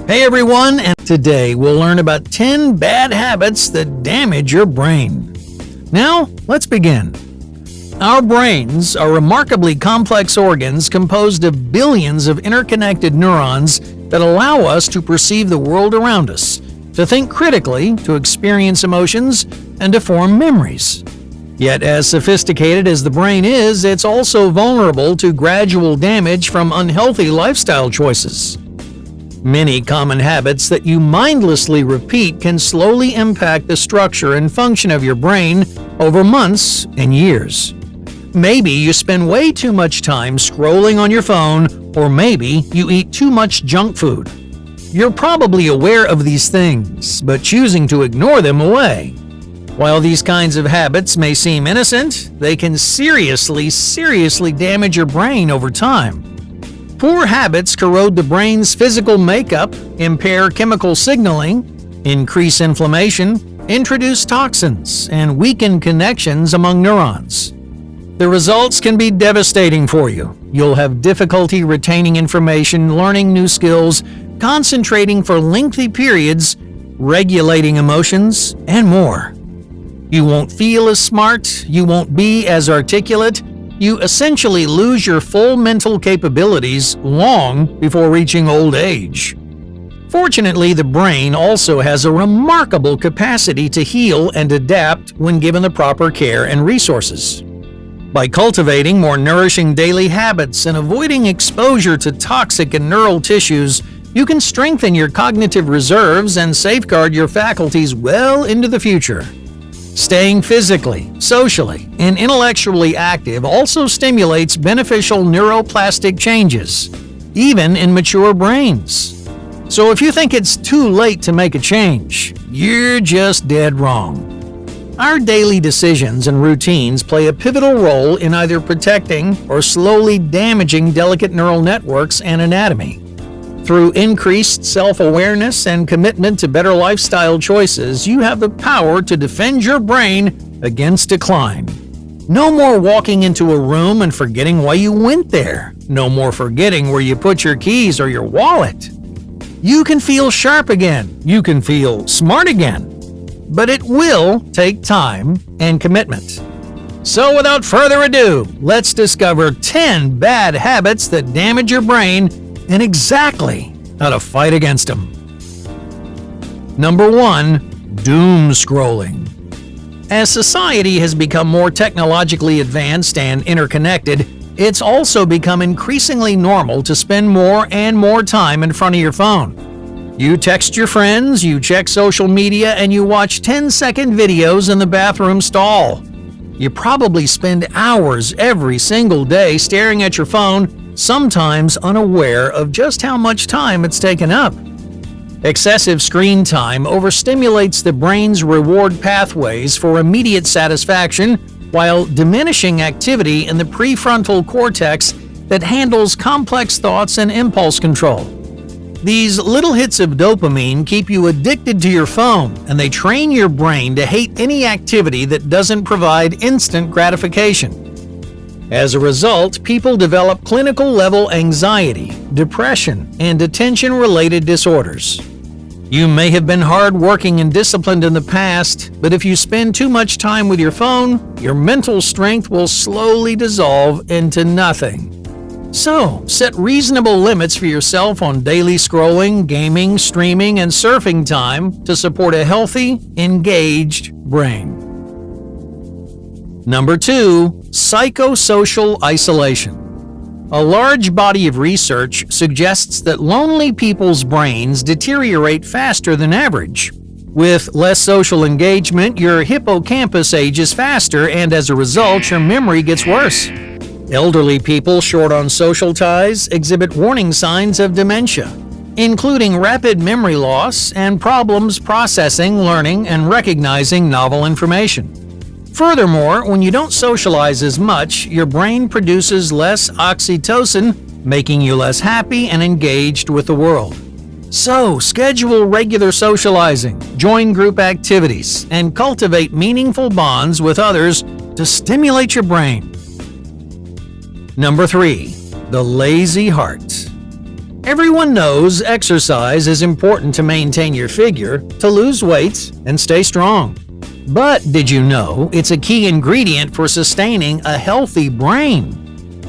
Hey everyone, and today we'll learn about 10 bad habits that damage your brain. Now, let's begin. Our brains are remarkably complex organs composed of billions of interconnected neurons that allow us to perceive the world around us, to think critically, to experience emotions, and to form memories. Yet, as sophisticated as the brain is, it's also vulnerable to gradual damage from unhealthy lifestyle choices. Many common habits that you mindlessly repeat can slowly impact the structure and function of your brain over months and years. Maybe you spend way too much time scrolling on your phone, or maybe you eat too much junk food. You're probably aware of these things, but choosing to ignore them away. While these kinds of habits may seem innocent, they can seriously damage your brain over time. Poor habits corrode the brain's physical makeup, impair chemical signaling, increase inflammation, introduce toxins, and weaken connections among neurons. The results can be devastating for you. You'll have difficulty retaining information, learning new skills, concentrating for lengthy periods, regulating emotions, and more. You won't feel as smart, you won't be as articulate, you essentially lose your full mental capabilities long before reaching old age. Fortunately, the brain also has a remarkable capacity to heal and adapt when given the proper care and resources. By cultivating more nourishing daily habits and avoiding exposure to toxic and neural tissues, you can strengthen your cognitive reserves and safeguard your faculties well into the future. Staying physically, socially, and intellectually active also stimulates beneficial neuroplastic changes, even in mature brains. So if you think it's too late to make a change, you're just dead wrong. Our daily decisions and routines play a pivotal role in either protecting or slowly damaging delicate neural networks and anatomy. Through increased self-awareness and commitment to better lifestyle choices, you have the power to defend your brain against decline. No more walking into a room and forgetting why you went there. No more forgetting where you put your keys or your wallet. You can feel sharp again. You can feel smart again. But it will take time and commitment. So without further ado, let's discover 10 bad habits that damage your brain and exactly how to fight against them. Number 1. Doom scrolling. As society has become more technologically advanced and interconnected, it's also become increasingly normal to spend more and more time in front of your phone. You text your friends, you check social media, and you watch 10-second videos in the bathroom stall. You probably spend hours every single day staring at your phone, sometimes unaware of just how much time it's taken up. Excessive screen time overstimulates the brain's reward pathways for immediate satisfaction while diminishing activity in the prefrontal cortex that handles complex thoughts and impulse control. These little hits of dopamine keep you addicted to your phone, and they train your brain to hate any activity that doesn't provide instant gratification. As a result, people develop clinical-level anxiety, depression, and attention-related disorders. You may have been hard-working and disciplined in the past, but if you spend too much time with your phone, your mental strength will slowly dissolve into nothing. So, set reasonable limits for yourself on daily scrolling, gaming, streaming, and surfing time to support a healthy, engaged brain. Number 2. Psychosocial isolation. A large body of research suggests that lonely people's brains deteriorate faster than average. With less social engagement, your hippocampus ages faster, and as a result, your memory gets worse. Elderly people short on social ties exhibit warning signs of dementia, including rapid memory loss and problems processing, learning, and recognizing novel information. Furthermore, when you don't socialize as much, your brain produces less oxytocin, making you less happy and engaged with the world. So, schedule regular socializing, join group activities, and cultivate meaningful bonds with others to stimulate your brain. Number 3. The lazy heart. Everyone knows exercise is important to maintain your figure, to lose weight, and stay strong. But did you know it's a key ingredient for sustaining a healthy brain?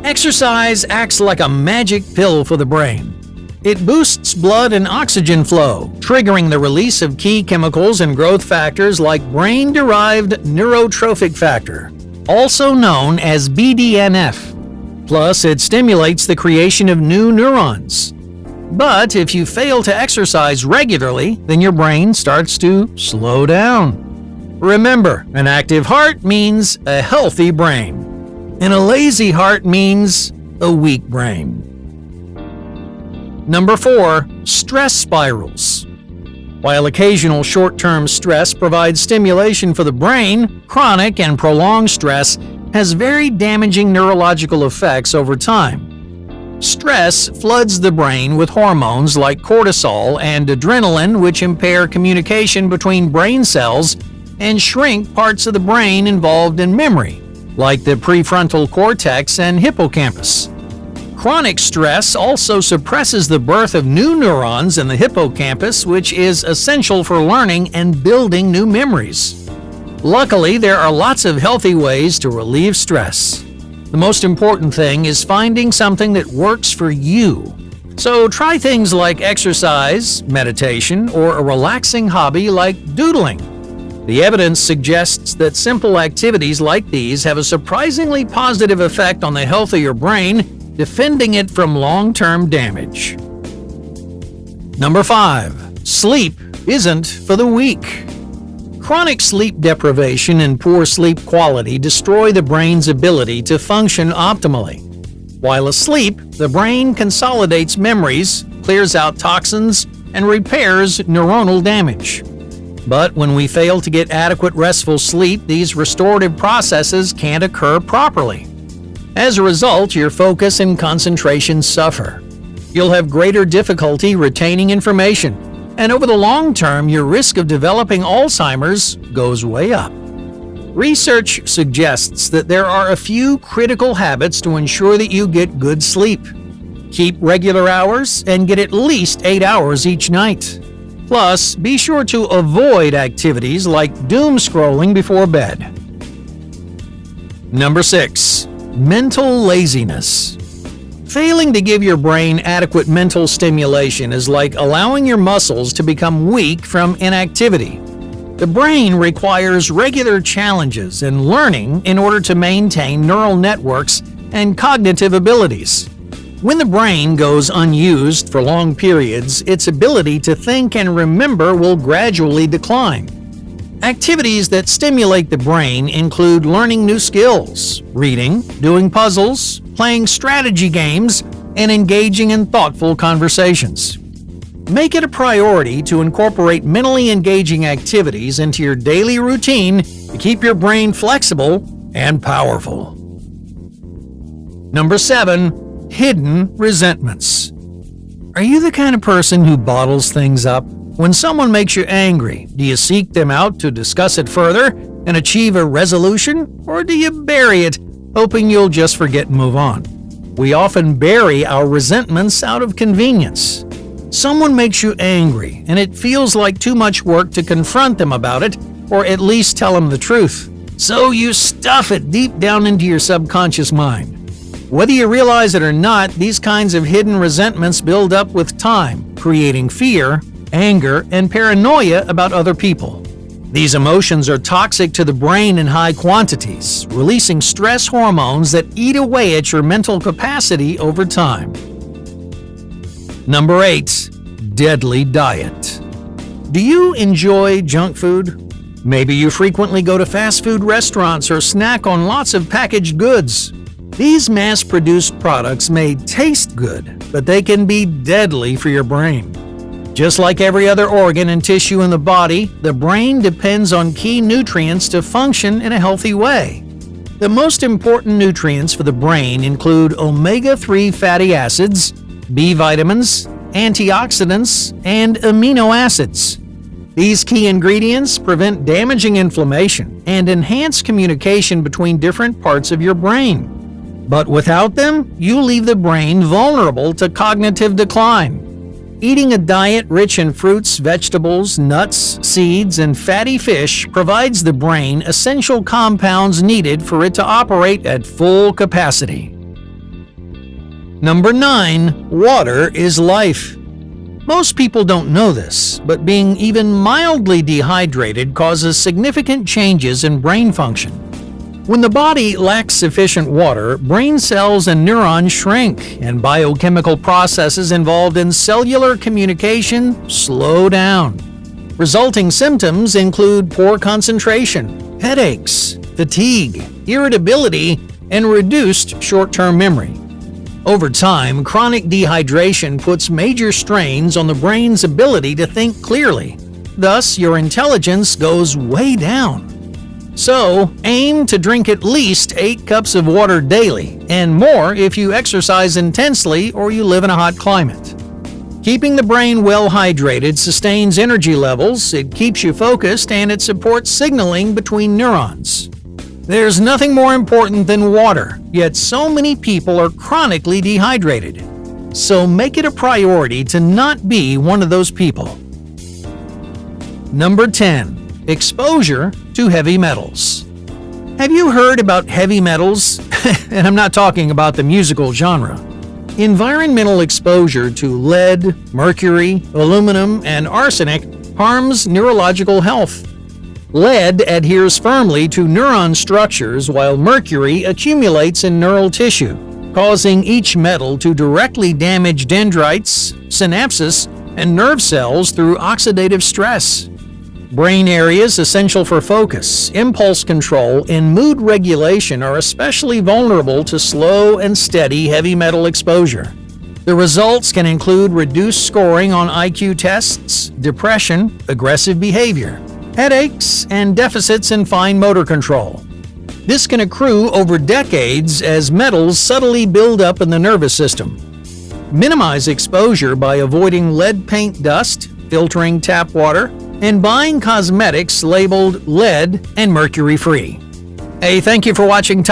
Exercise acts like a magic pill for the brain. It boosts blood and oxygen flow, triggering the release of key chemicals and growth factors like brain-derived neurotrophic factor, also known as BDNF. Plus, it stimulates the creation of new neurons. But if you fail to exercise regularly, then your brain starts to slow down. Remember, an active heart means a healthy brain, and a lazy heart means a weak brain. Number 4. Stress spirals. While occasional short-term stress provides stimulation for the brain, chronic and prolonged stress has very damaging neurological effects over time. Stress floods the brain with hormones like cortisol and adrenaline, which impair communication between brain cells and shrink parts of the brain involved in memory, like the prefrontal cortex and hippocampus. Chronic stress also suppresses the birth of new neurons in the hippocampus, which is essential for learning and building new memories. Luckily, there are lots of healthy ways to relieve stress. The most important thing is finding something that works for you. So try things like exercise, meditation, or a relaxing hobby like doodling. The evidence suggests that simple activities like these have a surprisingly positive effect on the health of your brain, defending it from long-term damage. Number 5. Sleep isn't for the weak. Chronic sleep deprivation and poor sleep quality destroy the brain's ability to function optimally. While asleep, the brain consolidates memories, clears out toxins, and repairs neuronal damage. But when we fail to get adequate restful sleep, these restorative processes can't occur properly. As a result, your focus and concentration suffer. You'll have greater difficulty retaining information, and over the long term, your risk of developing Alzheimer's goes way up. Research suggests that there are a few critical habits to ensure that you get good sleep. Keep regular hours and get at least 8 hours each night. Plus, be sure to avoid activities like doom scrolling before bed. Number 6. Mental laziness. Failing to give your brain adequate mental stimulation is like allowing your muscles to become weak from inactivity. The brain requires regular challenges and learning in order to maintain neural networks and cognitive abilities. When the brain goes unused for long periods, its ability to think and remember will gradually decline. Activities that stimulate the brain include learning new skills, reading, doing puzzles, playing strategy games, and engaging in thoughtful conversations. Make it a priority to incorporate mentally engaging activities into your daily routine to keep your brain flexible and powerful. Number 7. Hidden resentments. Are you the kind of person who bottles things up? When someone makes you angry, do you seek them out to discuss it further and achieve a resolution, or do you bury it, hoping you'll just forget and move on? We often bury our resentments out of convenience. Someone makes you angry, and it feels like too much work to confront them about it, or at least tell them the truth. So you stuff it deep down into your subconscious mind. Whether you realize it or not, these kinds of hidden resentments build up with time, creating fear, anger, and paranoia about other people. These emotions are toxic to the brain in high quantities, releasing stress hormones that eat away at your mental capacity over time. Number 8. Deadly diet. Do you enjoy junk food? Maybe you frequently go to fast food restaurants or snack on lots of packaged goods. These mass-produced products may taste good, but they can be deadly for your brain. Just like every other organ and tissue in the body, the brain depends on key nutrients to function in a healthy way. The most important nutrients for the brain include omega-3 fatty acids, B vitamins, antioxidants, and amino acids. These key ingredients prevent damaging inflammation and enhance communication between different parts of your brain. But without them, you leave the brain vulnerable to cognitive decline. Eating a diet rich in fruits, vegetables, nuts, seeds, and fatty fish provides the brain essential compounds needed for it to operate at full capacity. Number 9. Water is life. Most people don't know this, but being even mildly dehydrated causes significant changes in brain function. When the body lacks sufficient water, brain cells and neurons shrink, and biochemical processes involved in cellular communication slow down. Resulting symptoms include poor concentration, headaches, fatigue, irritability, and reduced short-term memory. Over time, chronic dehydration puts major strains on the brain's ability to think clearly. Thus, your intelligence goes way down. So, aim to drink at least 8 cups of water daily, and more if you exercise intensely or you live in a hot climate. Keeping the brain well hydrated sustains energy levels, it keeps you focused, and it supports signaling between neurons. There's nothing more important than water, yet so many people are chronically dehydrated. So make it a priority to not be one of those people. Number 10. Exposure to heavy metals. Have you heard about heavy metals? And I'm not talking about the musical genre. Environmental exposure to lead, mercury, aluminum, and arsenic harms neurological health. Lead adheres firmly to neuron structures while mercury accumulates in neural tissue, causing each metal to directly damage dendrites, synapses, and nerve cells through oxidative stress. Brain areas essential for focus, impulse control, and mood regulation are especially vulnerable to slow and steady heavy metal exposure. The results can include reduced scoring on IQ tests, depression, aggressive behavior, headaches, and deficits in fine motor control. This can accrue over decades as metals subtly build up in the nervous system. Minimize exposure by avoiding lead paint dust, filtering tap water, and buying cosmetics labeled lead and mercury-free. Hey, thank you for watching